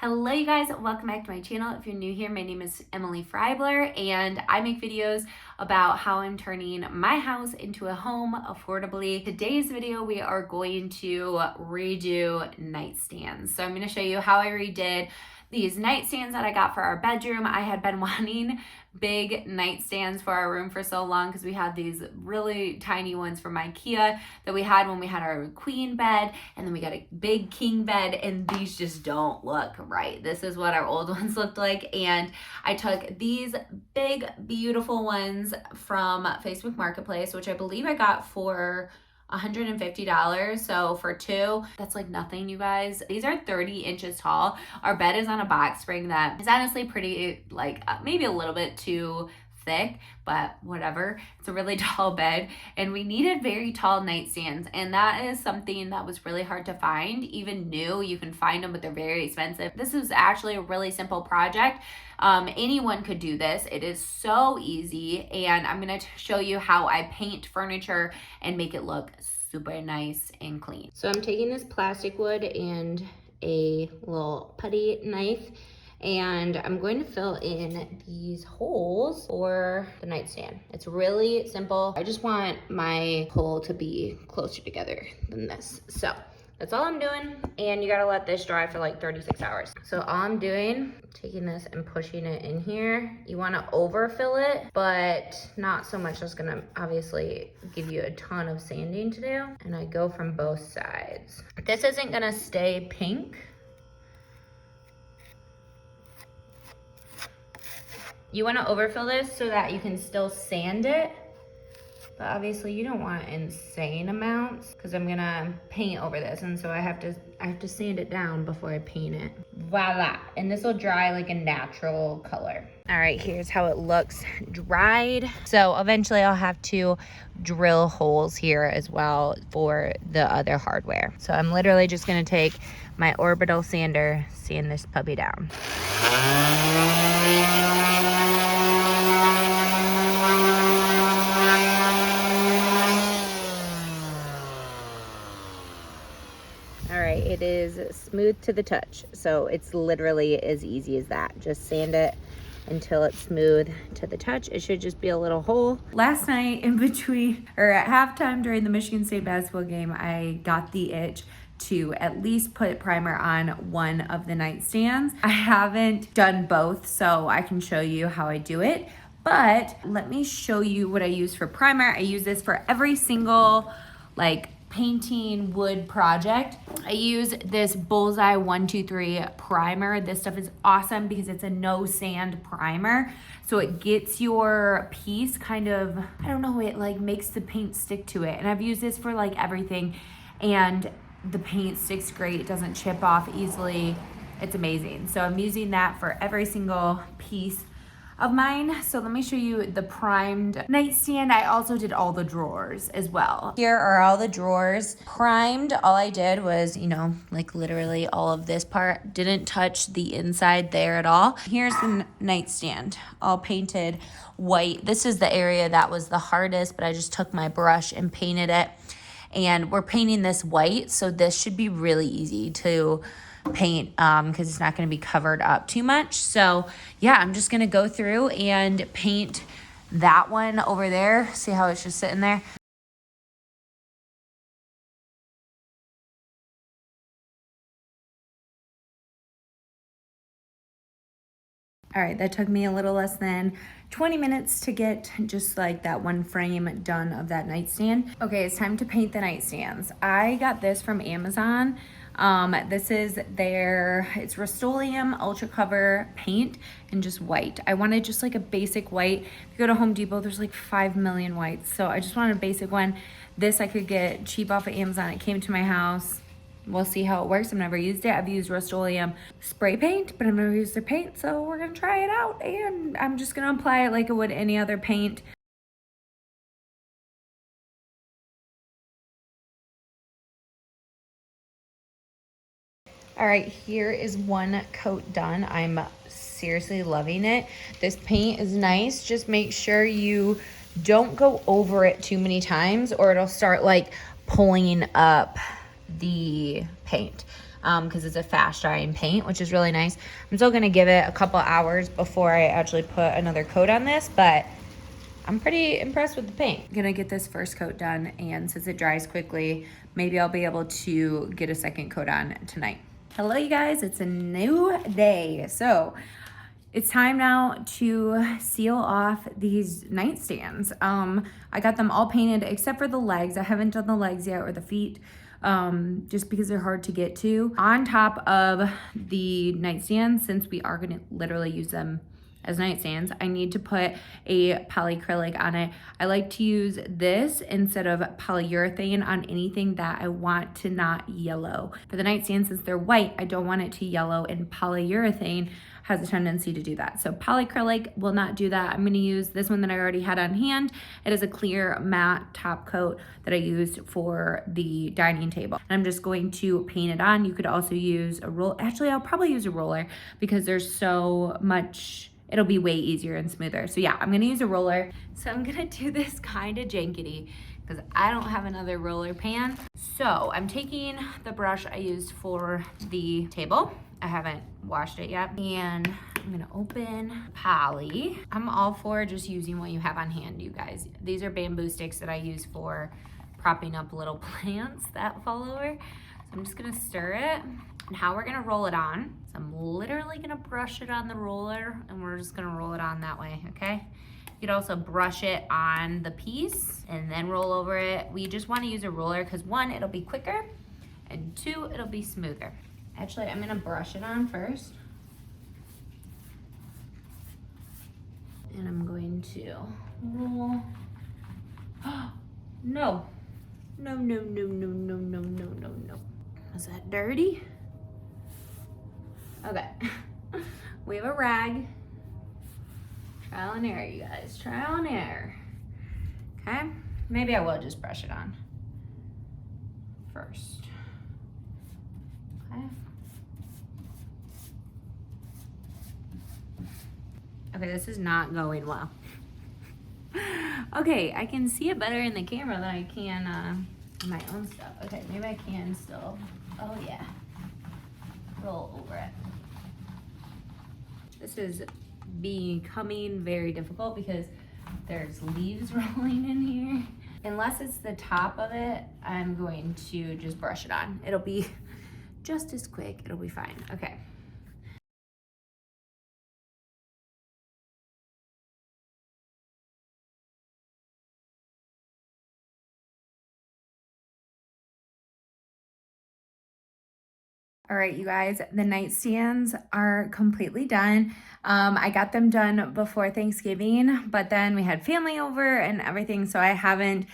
Hello you guys, welcome back to my channel. If you're new here, my name is Emily Freibler and I make videos about how I'm turning my house into a home affordably. Today's video, we are going to redo nightstands. So I'm going to show you how I redid these nightstands that I got for our bedroom. I had been wanting big nightstands for our room for so long because we had these really tiny ones from IKEA that we had when we had our queen bed, and then we got a big king bed, and these just don't look right. This is what our old ones looked like, and I took these big beautiful ones from Facebook Marketplace, which I believe I got for $150. So for two, that's like nothing, you guys. These are 30 inches tall. Our bed is on a box spring that is honestly pretty, like maybe a little bit too thick, but whatever. It's a really tall bed, and we needed very tall nightstands, and that is something that was really hard to find. Even new, you can find them, but they're very expensive. This is actually a really simple project. Anyone could do this. It is so easy, and I'm going to show you how I paint furniture and make it look super nice and clean. So I'm taking this plastic wood and a little putty knife, and I'm going to fill in these holes for the nightstand. It's really simple. I just want my hole to be closer together than this. So that's all I'm doing, and you gotta let this dry for like 36 hours. So all I'm doing, taking this and pushing it in here. You wanna overfill it, but not so much. That's gonna obviously give you a ton of sanding to do. And I go from both sides. This isn't gonna stay pink. You wanna overfill this so that you can still sand it, but obviously you don't want insane amounts because I'm gonna paint over this, and so I have to sand it down before I paint it. Voila, and this will dry like a natural color. All right, here's how it looks dried. So eventually I'll have to drill holes here as well for the other hardware. So I'm literally just gonna take my orbital sander, sand this puppy down. It is smooth to the touch, so it's literally as easy as that. Just sand it until it's smooth to the touch. It should just be a little hole. Last night in between, or at halftime during the Michigan State basketball game, I got the itch to at least put primer on one of the nightstands. I haven't done both, so I can show you how I do it, but let me show you what I use for primer. I use this for every single painting wood project. I use this Bullseye 123 primer. This stuff is awesome because it's a no sand primer. So it gets your piece kind of, I don't know, it like makes the paint stick to it. And I've used this for like everything, and the paint sticks great. It doesn't chip off easily. It's amazing. So I'm using that for every single piece of mine. So let me show you the primed nightstand. I also did all the drawers as well. Here are all the drawers primed. All I did was, like literally all of this part. Didn't touch the inside there at all. Here's the nightstand, all painted white. This is the area that was the hardest, but I just took my brush and painted it. And we're painting this white, so this should be really easy to paint because it's not going to be covered up too much. So yeah, I'm just going to go through and paint that one over there. See how it's just sitting there? All right, that took me a little less than 20 minutes to get just like that one frame done of that nightstand. Okay, it's time to paint the nightstands. I got this from Amazon. This is it's Rust-Oleum Ultra Cover paint in just white. I wanted just like a basic white. If you go to Home Depot, there's like 5 million whites. So I just wanted a basic one. This I could get cheap off of Amazon. It came to my house. We'll see how it works. I've never used it. I've used Rust-Oleum spray paint, but I've never used their paint. So we're gonna try it out, and I'm just gonna apply it like I would any other paint. All right, here is one coat done. I'm seriously loving it. This paint is nice. Just make sure you don't go over it too many times or it'll start like pulling up the paint. because it's a fast drying paint, which is really nice. I'm still gonna give it a couple hours before I actually put another coat on this, but I'm pretty impressed with the paint. I'm gonna get this first coat done, and since it dries quickly, maybe I'll be able to get a second coat on tonight. Hello, you guys, it's a new day. So it's time now to seal off these nightstands. I got them all painted except for the legs. I haven't done the legs yet or the feet, just because they're hard to get to. On top of the nightstands, since we are gonna literally use them as nightstands, I need to put a polyacrylic on it. I like to use this instead of polyurethane on anything that I want to not yellow. For the nightstands, since they're white, I don't want it to yellow, and polyurethane has a tendency to do that. So polyacrylic will not do that. I'm gonna use this one that I already had on hand. It is a clear matte top coat that I used for the dining table. And I'm just going to paint it on. You could also use a roll. Actually, I'll probably use a roller because there's so much, it'll be way easier and smoother. So yeah, I'm gonna use a roller. So I'm gonna do this kind of jankety because I don't have another roller pan. So I'm taking the brush I used for the table. I haven't washed it yet. And I'm gonna open poly. I'm all for just using what you have on hand, you guys. These are bamboo sticks that I use for propping up little plants that fall over. So I'm just gonna stir it. And how we're gonna roll it on, so I'm literally gonna brush it on the roller, and we're just gonna roll it on that way, okay? You could also brush it on the piece and then roll over it. We just wanna use a roller because one, it'll be quicker, and two, it'll be smoother. Actually, I'm gonna brush it on first. And I'm going to roll. No. No, no, no, no, no, no, no, no, no. Is that dirty? Okay. We have a rag. Trial and error, you guys. Trial and error. Okay? Maybe I will just brush it on first. Okay. Okay, this is not going well. Okay, I can see it better in the camera than I can my own stuff. Okay, maybe I can still. Oh yeah. Roll over it. This is becoming very difficult because there's leaves rolling in here. Unless it's the top of it, I'm going to just brush it on. It'll be just as quick. It'll be fine. Okay. All right, you guys, the nightstands are completely done. I got them done before Thanksgiving, but then we had family over and everything, so I haven't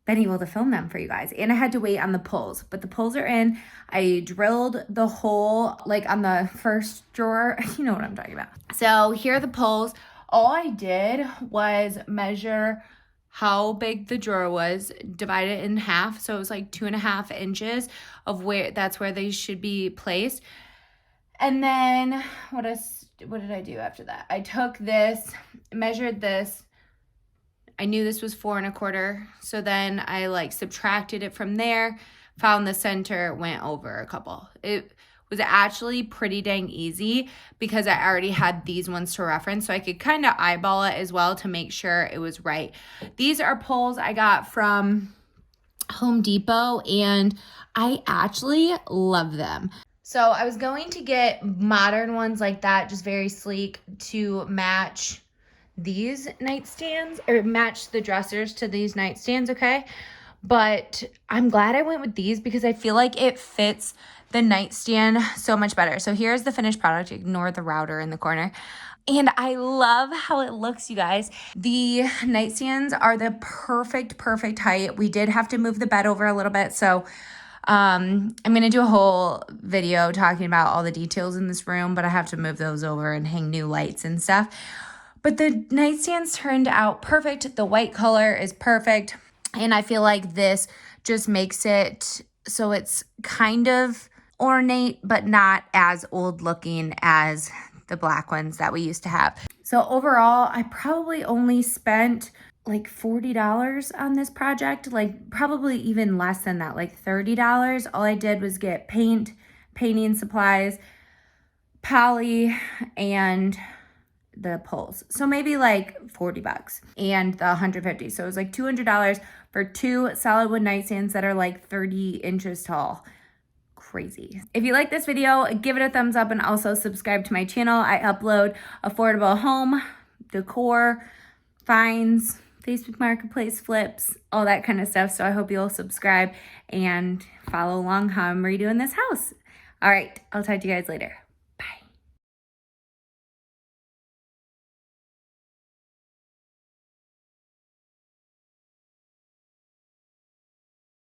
been able to film them for you guys. And I had to wait on the pulls, but the pulls are in. I drilled the hole like on the first drawer. You know what I'm talking about. So here are the pulls. All I did was measure how big the drawer was, divide it in half. So it was like 2.5 inches of that's where they should be placed. And then what did I do after that? I took this, measured this. I knew this was 4.25. So then I like subtracted it from there, found the center, went over a couple. It was actually pretty dang easy because I already had these ones to reference, so I could kind of eyeball it as well to make sure it was right. These are pulls I got from Home Depot, and I actually love them. So I was going to get modern ones like that, just very sleek, to match these nightstands, or match the dressers to these nightstands, okay? But I'm glad I went with these because I feel like it fits the nightstand so much better. So here's the finished product. Ignore the router in the corner. And I love how it looks, you guys. The nightstands are the perfect height. We did have to move the bed over a little bit. So I'm going to do a whole video talking about all the details in this room, but I have to move those over and hang new lights and stuff. But the nightstands turned out perfect. The white color is perfect. And I feel like this just makes it so it's kind of ornate, but not as old looking as the black ones that we used to have. So overall, I probably only spent like $40 on this project, like probably even less than that, like $30. All I did was get paint, painting supplies, poly, and the poles. So maybe like 40 bucks and the 150. So it was like $200 for 2 solid wood nightstands that are like 30 inches tall. Crazy. If you like this video, give it a thumbs up and also subscribe to my channel. I upload affordable home, decor, finds, Facebook Marketplace flips, all that kind of stuff. So I hope you'll subscribe and follow along how I'm redoing this house. All right, I'll talk to you guys later.